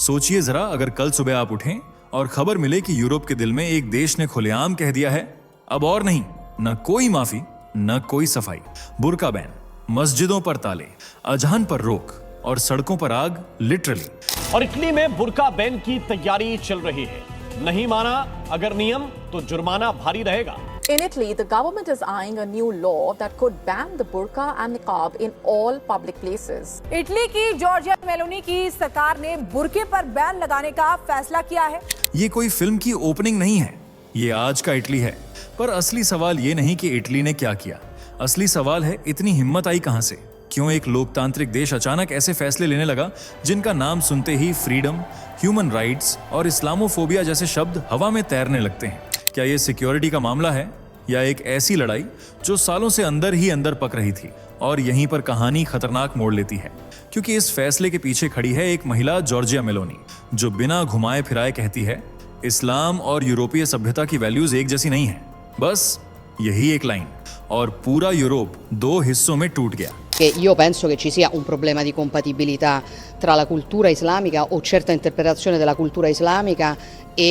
सोचिए जरा, अगर कल सुबह आप उठें और खबर मिले कि यूरोप के दिल में एक देश ने खुलेआम कह दिया है, अब और नहीं, न कोई माफी, न कोई सफाई, बुर्का बैन, मस्जिदों पर ताले, अजान पर रोक और सड़कों पर आग, लिटरली। और इटली में बुर्का बैन की तैयारी चल रही है। नहीं माना अगर नियम तो जुर्माना भारी रहेगा। In Italy, the government is eyeing a new law that could ban the burqa and niqab in all public places. Italy की जॉर्जिया मेलोनी की सरकार ने बुर्के पर बैन लगाने का फैसला किया है। ये कोई फिल्म की ओपनिंग नहीं है, ये आज का इटली है। पर असली सवाल ये नहीं कि इटली ने क्या किया, असली सवाल है इतनी हिम्मत आई कहां से? क्यों एक लोकतांत्रिक देश अचानक ऐसे फैसले लेने लगा जिनका नाम सुनते ही फ्रीडम, ह्यूमन राइट्स और इस्लामोफोबिया जैसे शब्द हवा में तैरने लगते हैं? क्या ये सिक्योरिटी का मामला है या एक ऐसी लड़ाई जो सालों से अंदर ही अंदर पक रही थी और यहीं पर कहानी खतरनाक मोड़ लेती है? क्योंकि इस फैसले के पीछे खड़ी है एक महिला, जॉर्जिया मेलोनी, जो बिना घुमाए फिराए कहती है इस्लाम और यूरोपीय सभ्यता की वैल्यूज एक जैसी नहीं है। बस यही एक लाइन और पूरा यूरोप दो हिस्सों में टूट गया। Io penso che ci sia un problema di compatibilità tra la cultura islamica o certa interpretazione della cultura islamica e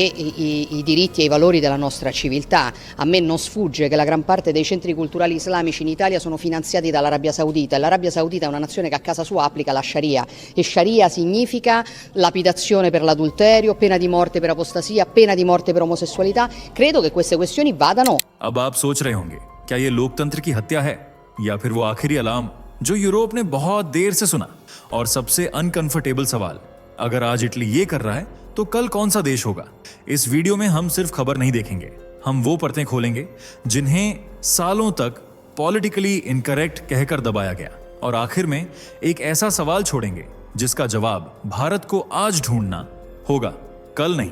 i diritti e i valori della nostra civiltà. A me non sfugge che la gran parte dei centri culturali islamici in Italia sono finanziati dall'Arabia Saudita e l'Arabia Saudita è una nazione che a casa sua applica la Sharia e Sharia significa lapidazione per l'adulterio, pena di morte per apostasia, pena di morte per omosessualità. Credo che queste questioni vadano. अब आप सोच रहे होंगे, क्या ये लोकतंत्र की हत्या है या फिर वो आखिरी अलार्म जो यूरोप ने बहुत देर से सुना? और सबसे अनकंफर्टेबल सवाल, अगर आज इटली ये कर रहा है तो कल कौन सा देश होगा? इस वीडियो में हम सिर्फ खबर नहीं देखेंगे, हम वो परतें खोलेंगे जिन्हें सालों तक पॉलिटिकली इनकरेक्ट कहकर दबाया गया, और आखिर में एक ऐसा सवाल छोड़ेंगे जिसका जवाब भारत को आज ढूंढना होगा, कल नहीं।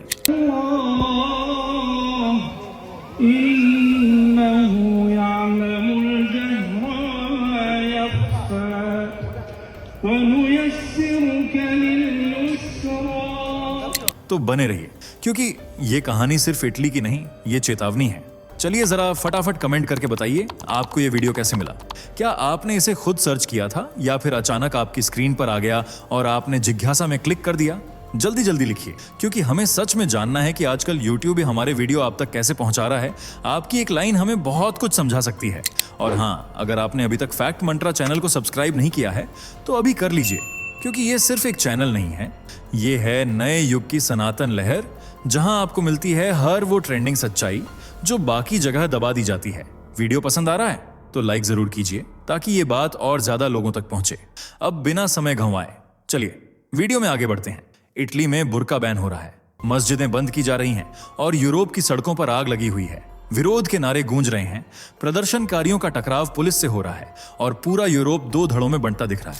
तो बने रहिए, क्योंकि ये कहानी सिर्फ इटली की नहीं, ये चेतावनी है। चलिए जरा फटाफट कमेंट करके बताइए आपको ये वीडियो कैसे मिला। क्या आपने इसे खुद सर्च किया था या फिर अचानक आपकी स्क्रीन पर आ गया और आपने जिज्ञासा में क्लिक कर दिया? जल्दी जल्दी लिखिए, क्योंकि हमें सच में जानना है कि आजकल YouTube हमारे वीडियो आप तक कैसे पहुंचा रहा है। आपकी एक लाइन हमें बहुत कुछ समझा सकती है। और हाँ, अगर आपने अभी तक फैक्ट मंत्रा चैनल को सब्सक्राइब नहीं किया है तो अभी कर लीजिए, क्योंकि ये सिर्फ एक चैनल नहीं है, ये है नए युग की सनातन लहर, जहां आपको मिलती है हर वो ट्रेंडिंग सच्चाई जो बाकी जगह दबा दी जाती है। वीडियो पसंद आ रहा है तो लाइक जरूर कीजिए ताकि ये बात और ज्यादा लोगों तक पहुंचे। अब बिना समय गंवाए चलिए वीडियो में आगे बढ़ते हैं। इटली में बुर्का बैन हो रहा है, मस्जिदें बंद की जा रही हैं और यूरोप की सड़कों पर आग लगी हुई है। विरोध के नारे गूंज रहे हैं, प्रदर्शनकारियों का टकराव पुलिस से हो रहा है और पूरा यूरोप दो धड़ों में बंटता दिख रहा है।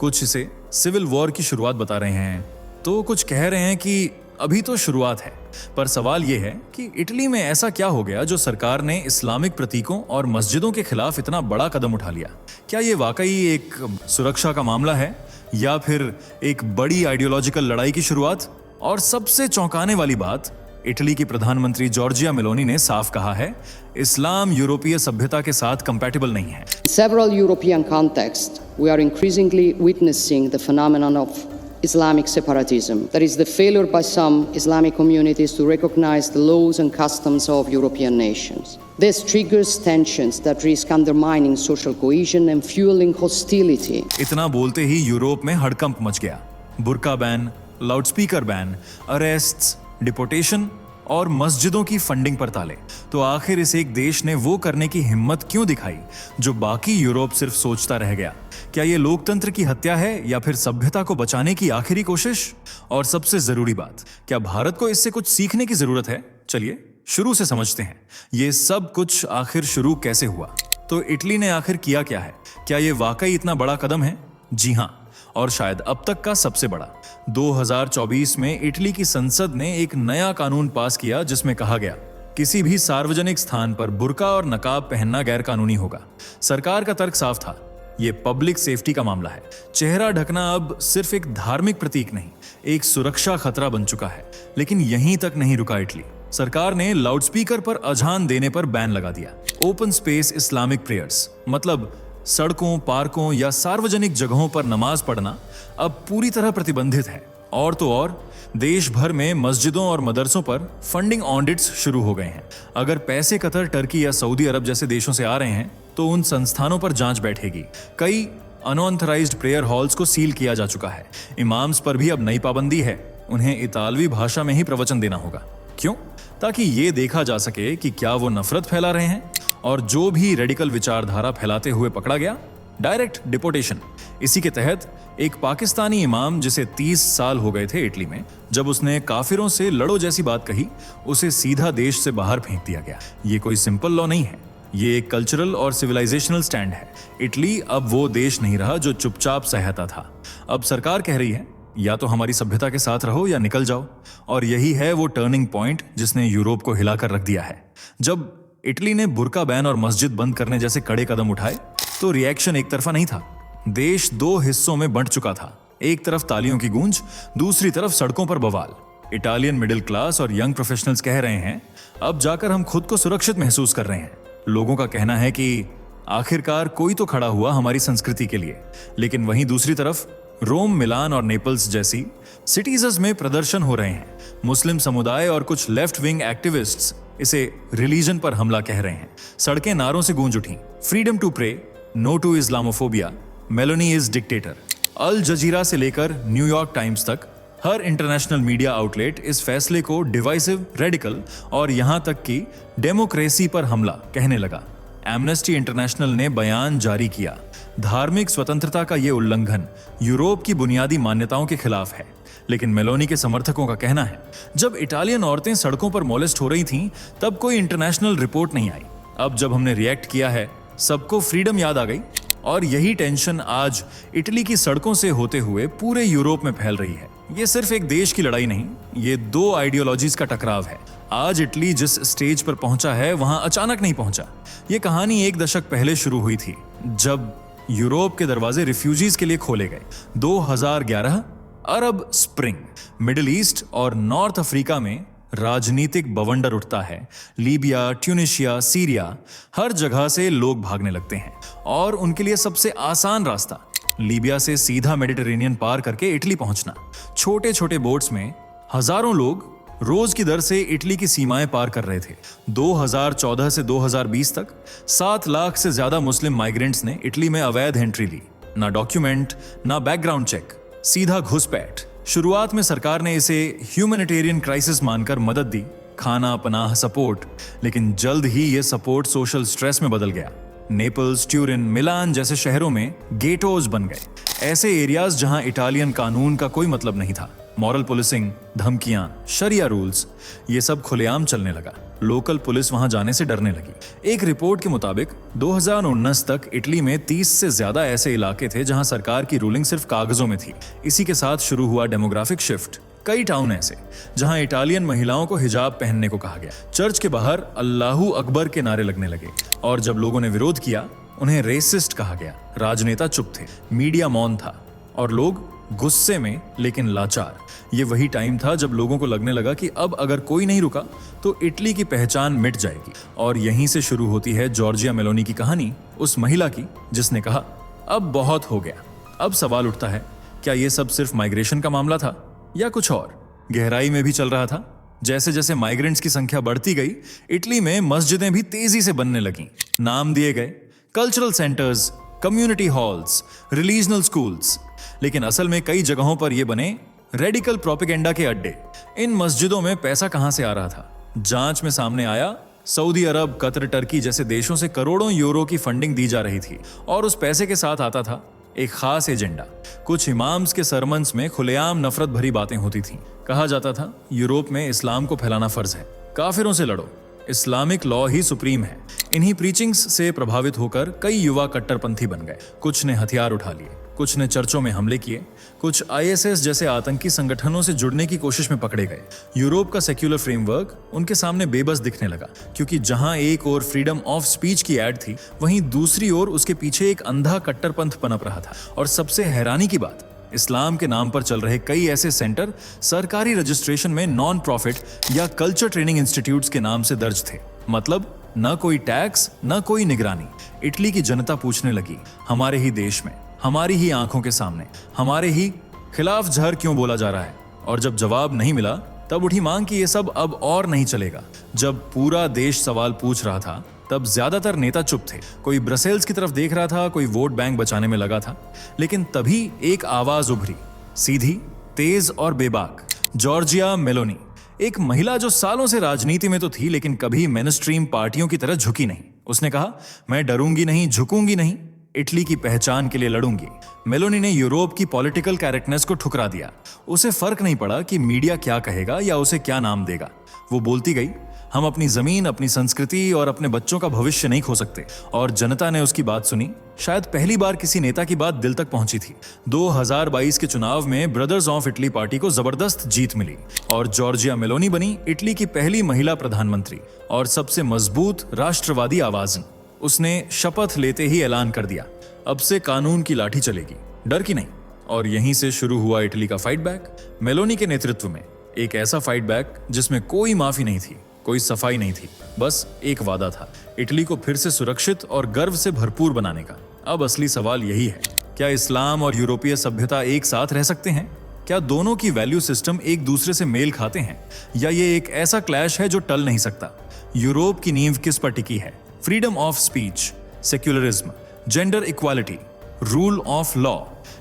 कुछ इसे सिविल वॉर की शुरुआत बता रहे हैं, तो कुछ कह रहे हैं कि अभी तो शुरुआत है। पर सवाल यह है कि इटली में ऐसा क्या हो गया जो सरकार ने इस्लामिक प्रतीकों और मस्जिदों के खिलाफ इतना बड़ा कदम उठा लिया? क्या ये वाकई एक सुरक्षा का मामला है या फिर एक बड़ी आइडियोलॉजिकल लड़ाई की शुरुआत? और सबसे चौंकाने वाली बात, इटली की प्रधानमंत्री जॉर्जिया मेलोनी ने साफ कहा है, इस्लाम यूरोपीय सभ्यता के साथ कंपैटिबल नहीं है। In several European contexts, we are increasingly witnessing the phenomenon of Islamic separatism. That is the failure by some Islamic communities to recognize the laws and customs of European nations. This triggers tensions that risk undermining social cohesion and fueling hostility. इतना बोलते ही Europe में हड़कंप मच गया। बुर्का ban, loudspeaker ban, arrests, deportation और मस्जिदों की फंडिंग पर ताले। तो आखिर इस एक देश ने वो करने की हिम्मत क्यों दिखाई जो बाकी यूरोप सिर्फ सोचता रह गया? क्या ये लोकतंत्र की हत्या है या फिर सभ्यता को बचाने की आखिरी कोशिश? और सबसे जरूरी बात, क्या भारत को इससे कुछ सीखने की जरूरत है? चलिए शुरू से समझते हैं ये सब कुछ आखिर शुरू कैसे हुआ। तो इटली ने आखिर किया क्या है? क्या ये वाकई इतना बड़ा कदम है? जी हाँ, और शायद अब तक का सबसे बड़ा। 2024 में इटली की संसद ने एक नया कानून पास किया जिसमें कहा गया किसी भी सार्वजनिक स्थान पर बुर्का और नकाब पहनना गैर कानूनी होगा। सरकार का तर्क साफ था, ये पब्लिक सेफ्टी का मामला है। चेहरा ढकना अब सिर्फ एक धार्मिक प्रतीक नहीं, एक सुरक्षा खतरा बन चुका है। लेकिन यहीं तक नहीं रुका इटली। सरकार ने लाउडस्पीकर पर अजान देने पर बैन लगा दिया। ओपन स्पेस इस्लामिक प्रेयर्स, मतलब सड़कों, पार्कों या सार्वजनिक जगहों पर नमाज पढ़ना अब पूरी तरह प्रतिबंधित है। और तो और देश भर में मस्जिदों और मदरसों पर फंडिंग ऑडिट्स शुरू हो गए हैं। अगर पैसे कतर, टर्की या सऊदी अरब जैसे देशों से आ रहे हैं तो उन संस्थानों पर जांच बैठेगी। कई अनऑथराइज्ड प्रेयर हॉल्स को सील किया जा चुका है। इमाम्स पर भी अब नई पाबंदी है, उन्हें इतालवी भाषा में ही प्रवचन देना होगा। क्यों? ताकि ये देखा जा सके कि क्या वो नफरत फैला रहे हैं, और जो भी रेडिकल विचारधारा फैलाते हुए पकड़ा गया, डायरेक्ट डिपोटेशन। इसी के तहत एक पाकिस्तानी इमाम, जिसे 30 साल हो गए थे इटली में, जब उसने काफिरों से लड़ो जैसी बात कही, उसे सीधा देश से बाहर फेंक दिया गया। ये कोई सिंपल लॉ नहीं है, ये एक कल्चरल और सिविलाइजेशनल स्टैंड है। इटली अब वो देश नहीं रहा जो चुपचाप सहता था। अब सरकार कह रही है, या तो हमारी सभ्यता के साथ रहो या निकल जाओ। और यही है वो टर्निंग पॉइंट जिसने यूरोप को हिलाकर रख दिया है। जब इटली ने बुर्का बैन और मस्जिद बंद करने जैसे कड़े कदम उठाए तो रिएक्शन एक तरफा नहीं था। देश 2 हिस्सों में बंट चुका था। एक तरफ तालियों की गूंज, दूसरी तरफ सड़कों पर बवाल। इटालियन मिडिल क्लास और यंग प्रोफेशनल्स कह रहे हैं, अब जाकर हम खुद को सुरक्षित महसूस कर रहे हैं। लोगों का कहना है कि आखिरकार कोई तो खड़ा हुआ हमारी संस्कृति के लिए। लेकिन वहीं दूसरी तरफ रोम, मिलान और नेपल्स जैसी सिटीज में प्रदर्शन हो रहे हैं। मुस्लिम समुदाय और कुछ लेफ्ट विंग एक्टिविस्ट्स इसे रिलीजन पर हमला कह रहे हैं। सड़कें नारों से गूंज उठी, freedom to pray, no to Islamophobia, Meloni is dictator. Al Jazeera से लेकर न्यूयॉर्क टाइम्स तक हर इंटरनेशनल मीडिया आउटलेट इस फैसले को डिवाइसिव, रेडिकल और यहां तक कि डेमोक्रेसी पर हमला कहने लगा। एमनेस्टी इंटरनेशनल ने बयान जारी किया, धार्मिक स्वतंत्रता का ये उल्लंघन यूरोप की बुनियादी मान्यताओं के खिलाफ है। लेकिन मेलोनी के समर्थकों का कहना है, जब इटालियन औरतें सड़कों पर मोलेस्ट हो रही थीं, तब कोई इंटरनेशनल रिपोर्ट नहीं आई। अब जब हमने रिएक्ट किया है, सबको फ्रीडम याद आ गई। और यही टेंशन आज इटली की सड़कों से होते हुए पूरे यूरोप में फैल रही है। ये सिर्फ एक देश की लड़ाई नहीं, ये 2 आइडियोलॉजीज का टकराव है। आज इटली जिस स्टेज पर पहुंचा है, वहां अचानक नहीं पहुंचा। ये कहानी 1 दशक पहले शुरू हुई थी, जब यूरोप के दरवाजे रिफ्यूजीज के लिए खोले गए। 2011 अरब स्प्रिंग, मिडिल ईस्ट और नॉर्थ अफ्रीका में राजनीतिक बवंडर उठता है। लीबिया, ट्यूनिशिया, सीरिया, हर जगह से लोग भागने लगते हैं। और उनके लिए सबसे आसान रास्ता लीबिया से सीधा मेडिटेरेनियन पार करके इटली पहुंचना। छोटे छोटे बोट्स में हजारों लोग रोज की दर से इटली की सीमाएं पार कर रहे थे। 2014 से 2020 तक 7 लाख से ज्यादा मुस्लिम माइग्रेंट्स ने इटली में अवैध एंट्री ली। ना डॉक्यूमेंट, ना बैकग्राउंड चेक, सीधा घुसपैठ। शुरुआत में सरकार ने इसे ह्यूमैनिटेरियन क्राइसिस मानकर मदद दी, खाना, पनाह, सपोर्ट। लेकिन जल्द ही ये सपोर्ट सोशल स्ट्रेस में बदल गया। नेपल्स, ट्यूरिन, मिलान जैसे शहरों में गेटोज बन गए, ऐसे एरियाज जहां इटालियन कानून का कोई मतलब नहीं था। मॉरल पुलिसिंग, धमकियां, शरिया रूल्स, ये सब खुलेआम चलने लगा। लोकल पुलिस वहां जाने से डरने लगी। एक रिपोर्ट के मुताबिक 2019 तक इटली में 30 से ज्यादा ऐसे इलाके थे जहां सरकार की रूलिंग सिर्फ कागजों में थी। इसी के साथ शुरू हुआ डेमोग्राफिक शिफ्ट। कई टाउन ऐसे जहां इटालियन महिलाओं को हिजाब पहनने को कहा गया। चर्च के बाहर अल्लाहू अकबर के नारे लगने लगे। और जब लोगों ने विरोध किया, उन्हें रेसिस्ट कहा गया। राजनेता चुप थे, मीडिया मौन था और लोग गुस्से में लेकिन लाचार। ये वही टाइम था जब लोगों को लगने लगा कि अब अगर कोई नहीं रुका तो इटली की पहचान मिट जाएगी। और यहीं से शुरू होती है जॉर्जिया मेलोनी की कहानी, उस महिला की जिसने कहा, अब बहुत हो गया। अब सवाल उठता है, क्या ये सब सिर्फ माइग्रेशन का मामला था या कुछ और गहराई में भी चल रहा था? जैसे जैसे माइग्रेंट्स की संख्या बढ़ती गई, इटली में मस्जिदें भी तेजी से बनने लगीं। नाम दिए गए cultural centres, community halls, religional schools. लेकिन असल में कई जगहों पर ये बने रेडिकल प्रोपेगेंडा के अड्डे। इन मस्जिदों में पैसा कहां से आ रहा था? जांच में सामने आया, सऊदी अरब, कतर, टर्की जैसे देशों से करोड़ों यूरो की फंडिंग दी जा रही थी। और उस पैसे के साथ आता था एक खास एजेंडा। कुछ इमाम्स के सरमन्स में खुलेआम नफरत भरी बातें होती थीं। कहा जाता था, यूरोप में इस्लाम को फैलाना फर्ज है, काफिरों से लड़ो, इस्लामिक लॉ ही सुप्रीम है। इन्हीं प्रीचिंग्स से प्रभावित होकर कई युवा कट्टरपंथी बन गए। कुछ ने हथियार उठा लिए, कुछ ने चर्चों में हमले किए, कुछ ISS जैसे आतंकी संगठनों से जुड़ने की कोशिश में पकड़े गए। यूरोप का सेक्युलर फ्रेमवर्क उनके सामने बेबस दिखने लगा, क्योंकि जहां एक ओर फ्रीडम ऑफ स्पीच की ऐड थी, वहीं दूसरी ओर उसके पीछे एक अंधा कट्टरपंथ पनप रहा था। और सबसे हैरानी की बात, इस्लाम के नाम पर चल रहे कई ऐसे सेंटर सरकारी रजिस्ट्रेशन में नॉन प्रॉफिट या कल्चर ट्रेनिंग इंस्टीट्यूट्स के नाम से दर्ज थे। मतलब न कोई टैक्स न कोई निगरानी। इटली की जनता पूछने लगी, हमारे ही देश में, हमारी ही आंखों के सामने, हमारे ही खिलाफ जहर क्यों बोला जा रहा है? और जब जवाब नहीं मिला तब उठी मांग कि ये सब अब और नहीं चलेगा। जब पूरा देश सवाल पूछ रहा था तब ज्यादातर नेता चुप थे। कोई ब्रसेल्स की तरफ देख रहा था, कोई वोट बैंक बचाने में लगा था। लेकिन तभी एक आवाज उभरी, सीधी, तेज और बेबाक। जॉर्जिया मेलोनी, एक महिला जो सालों से राजनीति में तो थी लेकिन कभी मेनस्ट्रीम पार्टियों की तरह झुकी नहीं। उसने कहा, मैं डरूंगी नहीं, झुकूंगी नहीं, इटली की पहचान के लिए लड़ूंगी। मेलोनी ने यूरोप की पॉलिटिकल करेक्टनेस को ठुकरा दिया। उसे फर्क नहीं पड़ा कि मीडिया क्या कहेगा या उसे क्या नाम देगा। वो बोलती गई, हम अपनी जमीन, अपनी संस्कृति और अपने बच्चों का भविष्य नहीं खो सकते। और जनता ने उसकी बात सुनी। शायद पहली बार किसी नेता की बात दिल तक पहुंची थी। 2022 के चुनाव में ब्रदर्स ऑफ इटली पार्टी को जबरदस्त जीत मिली और जॉर्जिया मेलोनी बनी इटली की पहली महिला प्रधानमंत्री और सबसे मजबूत राष्ट्रवादी आवाज। उसने शपथ लेते ही ऐलान कर दिया, अब से कानून की लाठी चलेगी, डर की नहीं। और यहीं से शुरू हुआ इटली का फाइट बैक। मेलोनी के नेतृत्व में एक ऐसा फाइट बैक जिसमें कोई माफी नहीं थी, कोई सफाई नहीं थी, बस एक वादा था, इटली को फिर से सुरक्षित और गर्व से भरपूर बनाने का। अब असली सवाल यही है, क्या इस्लाम और यूरोपीय सभ्यता एक साथ रह सकते हैं? क्या दोनों की वैल्यू सिस्टम एक दूसरे से मेल खाते हैं, या ये एक ऐसा क्लैश है जो टल नहीं सकता? यूरोप की नींव किस पर टिकी है? Freedom of speech, secularism, gender equality, rule of law,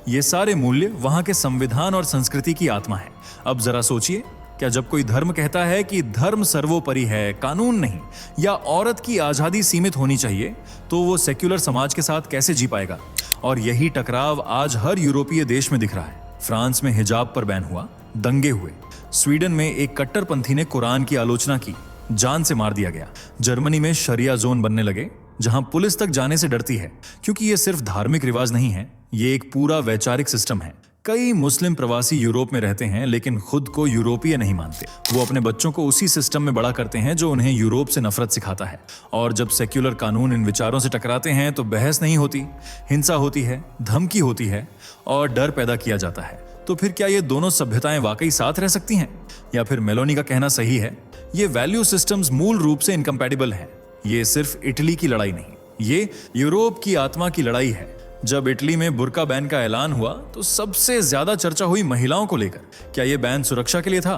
ये सारे मूल्य वहां के संविधान और संस्कृति की आत्मा है। अब जरा सोचिए, क्या जब कोई धर्म कहता है कि धर्म सर्वोपरि है, कानून नहीं, या औरत की आजादी सीमित होनी चाहिए, तो वो सेक्युलर समाज के साथ कैसे जी पाएगा? और यही टकराव आज हर यूरोपीय देश में दिख रहा है। फ्रांस में हिजाब पर बैन हुआ, दंगे हुए। स्वीडन में एक कट्टरपंथी ने कुरान की आलोचना की, जान से मार दिया गया। जर्मनी में शरिया जोन बनने लगे, जहां पुलिस तक जाने से डरती है, क्योंकि ये सिर्फ धार्मिक रिवाज नहीं है, ये एक पूरा वैचारिक सिस्टम है। कई मुस्लिम प्रवासी यूरोप में रहते हैं लेकिन खुद को यूरोपीय नहीं मानते। वो अपने बच्चों को उसी सिस्टम में बड़ा करते हैं जो उन्हें यूरोप से नफरत सिखाता है। और जब सेक्युलर कानून इन विचारों से टकराते हैं तो बहस नहीं होती, हिंसा होती है, धमकी होती है और डर पैदा किया जाता है। तो फिर क्या ये दोनों सभ्यताएं वाकई साथ रह सकती हैं? या फिर मेलोनी का कहना सही है, ये वैल्यू सिस्टम्स मूल रूप से इनकम्पैटिबल हैं। ये सिर्फ इटली की लड़ाई नहीं, ये यूरोप की आत्मा की लड़ाई है। जब इटली में बुर्का बैन का ऐलान हुआ तो सबसे ज्यादा चर्चा हुई महिलाओं को लेकर। क्या ये बैन सुरक्षा के लिए था,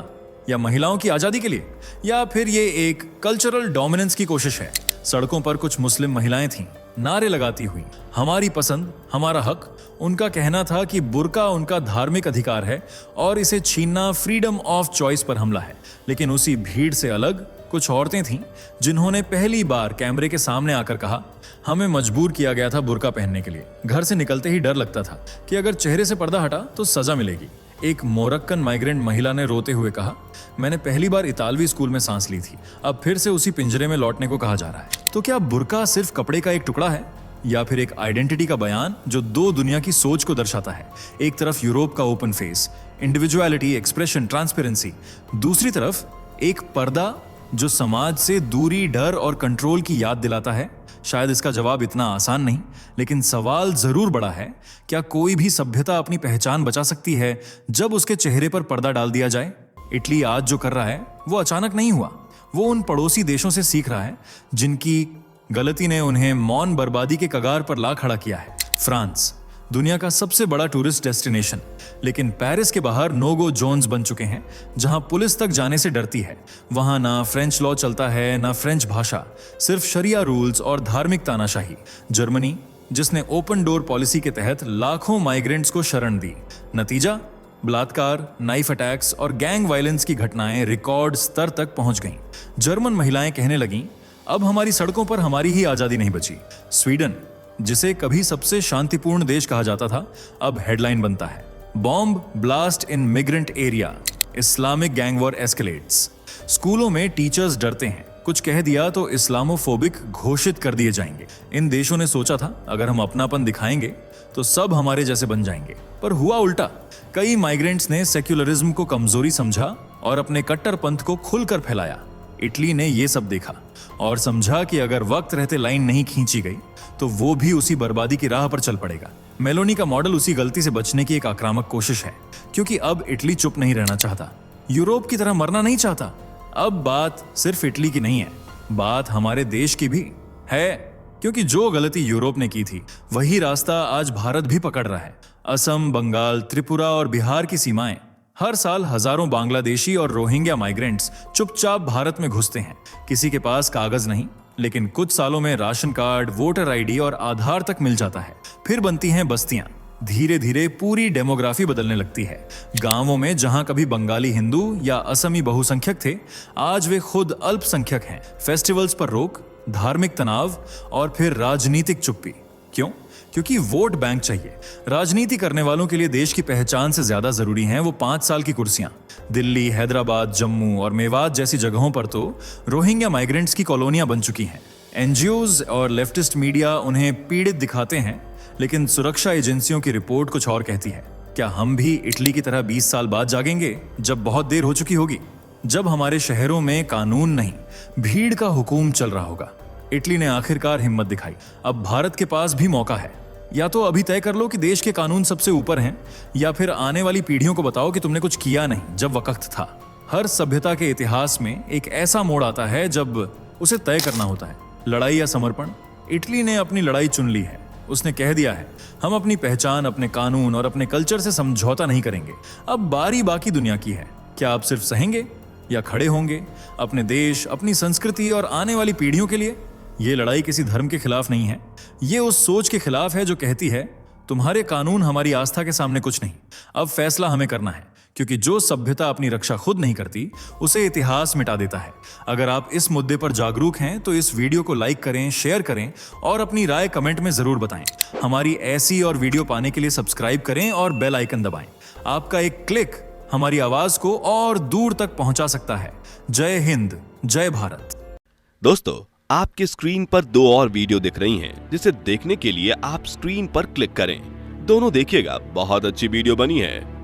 या महिलाओं की आजादी के लिए, या फिर ये एक कल्चरल डोमिनेंस की कोशिश है? सड़कों पर कुछ मुस्लिम महिलाएं थीं, नारे लगाती हुई, हमारी पसंद, हमारा हक। उनका कहना था कि बुर्का उनका धार्मिक अधिकार है और इसे छीनना फ्रीडम ऑफ चॉइस पर हमला है। लेकिन उसी भीड़ से अलग कुछ औरतें थीं जिन्होंने पहली बार कैमरे के सामने आकर कहा, हमें मजबूर किया गया था बुर्का पहनने के लिए। घर से निकलते ही डर लगता था कि अगर चेहरे से पर्दा हटा तो सजा मिलेगी। एक मोरक्कन माइग्रेंट महिला ने रोते हुए कहा, मैंने पहली बार इतालवी स्कूल में सांस ली थी, अब फिर से उसी पिंजरे में लौटने को कहा जा रहा है। तो क्या बुर्का सिर्फ कपड़े का एक टुकड़ा है, या फिर एक आइडेंटिटी का बयान जो दो दुनिया की सोच को दर्शाता है? एक तरफ यूरोप का open face, individuality, expression, transparency, दूसरी तरफ एक पर्दा जो समाज से दूरी, डर और कंट्रोल की याद दिलाता है। शायद इसका जवाब इतना आसान नहीं, लेकिन सवाल जरूर बड़ा है, क्या कोई भी सभ्यता अपनी पहचान बचा सकती है जब उसके चेहरे पर पर्दा डाल दिया जाए? इटली आज जो कर रहा है वो अचानक नहीं हुआ। वो उन पड़ोसी देशों से सीख रहा है जिनकी गलती ने उन्हें मौन बर्बादी के कगार पर ला खड़ा किया है। फ्रांस, दुनिया का सबसे बड़ा टूरिस्ट डेस्टिनेशन, लेकिन पेरिस के बाहर नो गो जोन्स बन चुके हैं जहां पुलिस तक जाने से डरती है। वहां ना फ्रेंच लॉ चलता है, ना फ्रेंच भाषा, सिर्फ शरिया रूल्स और धार्मिक तानाशाही। जर्मनी, जिसने ओपन डोर पॉलिसी के तहत लाखों माइग्रेंट्स को शरण दी, नतीजा बलात्कार, नाइफ अटैक्स और गैंग वायलेंस की घटनाएं रिकॉर्ड स्तर तक पहुंच गईं। जर्मन महिलाएं कहने लगीं, अब हमारी सड़कों पर हमारी ही आजादी नहीं बची। स्वीडन, जिसे कभी सबसे शांतिपूर्ण देश कहा जाता था, अब हेडलाइन बनता है, bomb blast in migrant area, Islamic gang war escalates. स्कूलों में टीचर्स डरते हैं, कुछ कह दिया तो इस्लामोफोबिक घोषित कर दिए जाएंगे। इन देशों ने सोचा था अगर हम अपनापन दिखाएंगे तो सब हमारे जैसे बन जाएंगे, पर हुआ उल्टा। कई माइग्रेंट्स ने सेक्युलरिज्म को कमजोरी समझा और अपने कट्टरपंथ को खुलकर फैलाया। इटली ने यह सब देखा और समझा कि अगर वक्त रहते लाइन नहीं खींची गई तो वो भी उसी बर्बादी की राह पर चल पड़ेगा। मेलोनी का मॉडल उसी गलती से बचने की एक आक्रामक कोशिश है, क्योंकि अब इटली चुप नहीं रहना चाहता, यूरोप की तरह मरना नहीं चाहता। अब बात सिर्फ इटली की नहीं है, बात हमारे देश की भी है, क्योंकि जो गलती यूरोप ने की थी वही रास्ता आज भारत भी पकड़ रहा है। असम, बंगाल, त्रिपुरा और बिहार की सीमाएं, हर साल हजारों बांग्लादेशी और रोहिंग्या माइग्रेंट्स चुपचाप भारत में घुसते हैं। किसी के पास कागज नहीं, लेकिन कुछ सालों में राशन कार्ड, वोटर आईडी और आधार तक मिल जाता है। फिर बनती हैं बस्तियां, धीरे धीरे पूरी डेमोग्राफी बदलने लगती है। गांवों में जहां कभी बंगाली हिंदू या असमी बहुसंख्यक थे, आज वे खुद अल्पसंख्यक हैं। फेस्टिवल्स पर रोक, धार्मिक तनाव और फिर राजनीतिक चुप्पी। क्यों? क्योंकि वोट बैंक चाहिए। राजनीति करने वालों के लिए देश की पहचान से ज्यादा जरूरी हैं वो 5 साल की कुर्सियां। दिल्ली, हैदराबाद, जम्मू और मेवात जैसी जगहों पर तो रोहिंग्या माइग्रेंट्स की कॉलोनियां बन चुकी हैं। एनजीओज और लेफ्टिस्ट मीडिया उन्हें पीड़ित दिखाते हैं, लेकिन सुरक्षा एजेंसियों की रिपोर्ट कुछ और कहती है। क्या हम भी इटली की तरह 20 साल बाद जागेंगे, जब बहुत देर हो चुकी होगी, जब हमारे शहरों में कानून नहीं, भीड़ का हुकूम चल रहा होगा? इटली ने आखिरकार हिम्मत दिखाई। अब भारत के पास भी मौका है। या तो अभी तय कर लो कि देश के कानून सबसे ऊपर हैं, या फिर आने वाली पीढ़ियों को बताओ कि तुमने कुछ किया नहीं जब वक्त था। हर सभ्यता के इतिहास में एक ऐसा मोड़ आता है जब उसे तय करना होता है, लड़ाई या समर्पण। इटली ने अपनी लड़ाई चुन ली है। उसने कह दिया है, हम अपनी पहचान, अपने कानून और अपने कल्चर से समझौता नहीं करेंगे। अब बारी बाकी दुनिया की है। क्या आप सिर्फ सहेंगे या खड़े होंगे अपने देश, अपनी संस्कृति और आने वाली पीढ़ियों के लिए? ये लड़ाई किसी धर्म के खिलाफ नहीं है, ये उस सोच के खिलाफ है जो कहती है तुम्हारे कानून हमारी आस्था के सामने कुछ नहीं। अब फैसला हमें करना है, क्योंकि जो सभ्यता अपनी रक्षा खुद नहीं करती, उसे इतिहास मिटा देता है। अगर आप इस मुद्दे पर जागरूक हैं तो इस वीडियो को लाइक करें, शेयर करें और अपनी राय कमेंट में जरूर बताएं। हमारी ऐसी और वीडियो पाने के लिए सब्सक्राइब करें और बेल आइकन दबाएं। आपका एक क्लिक हमारी आवाज को और दूर तक पहुंचा सकता है। जय हिंद, जय भारत। दोस्तों, आपके स्क्रीन पर 2 और वीडियो दिख रही हैं, जिसे देखने के लिए आप स्क्रीन पर क्लिक करें। दोनों देखिएगा, बहुत अच्छी वीडियो बनी है।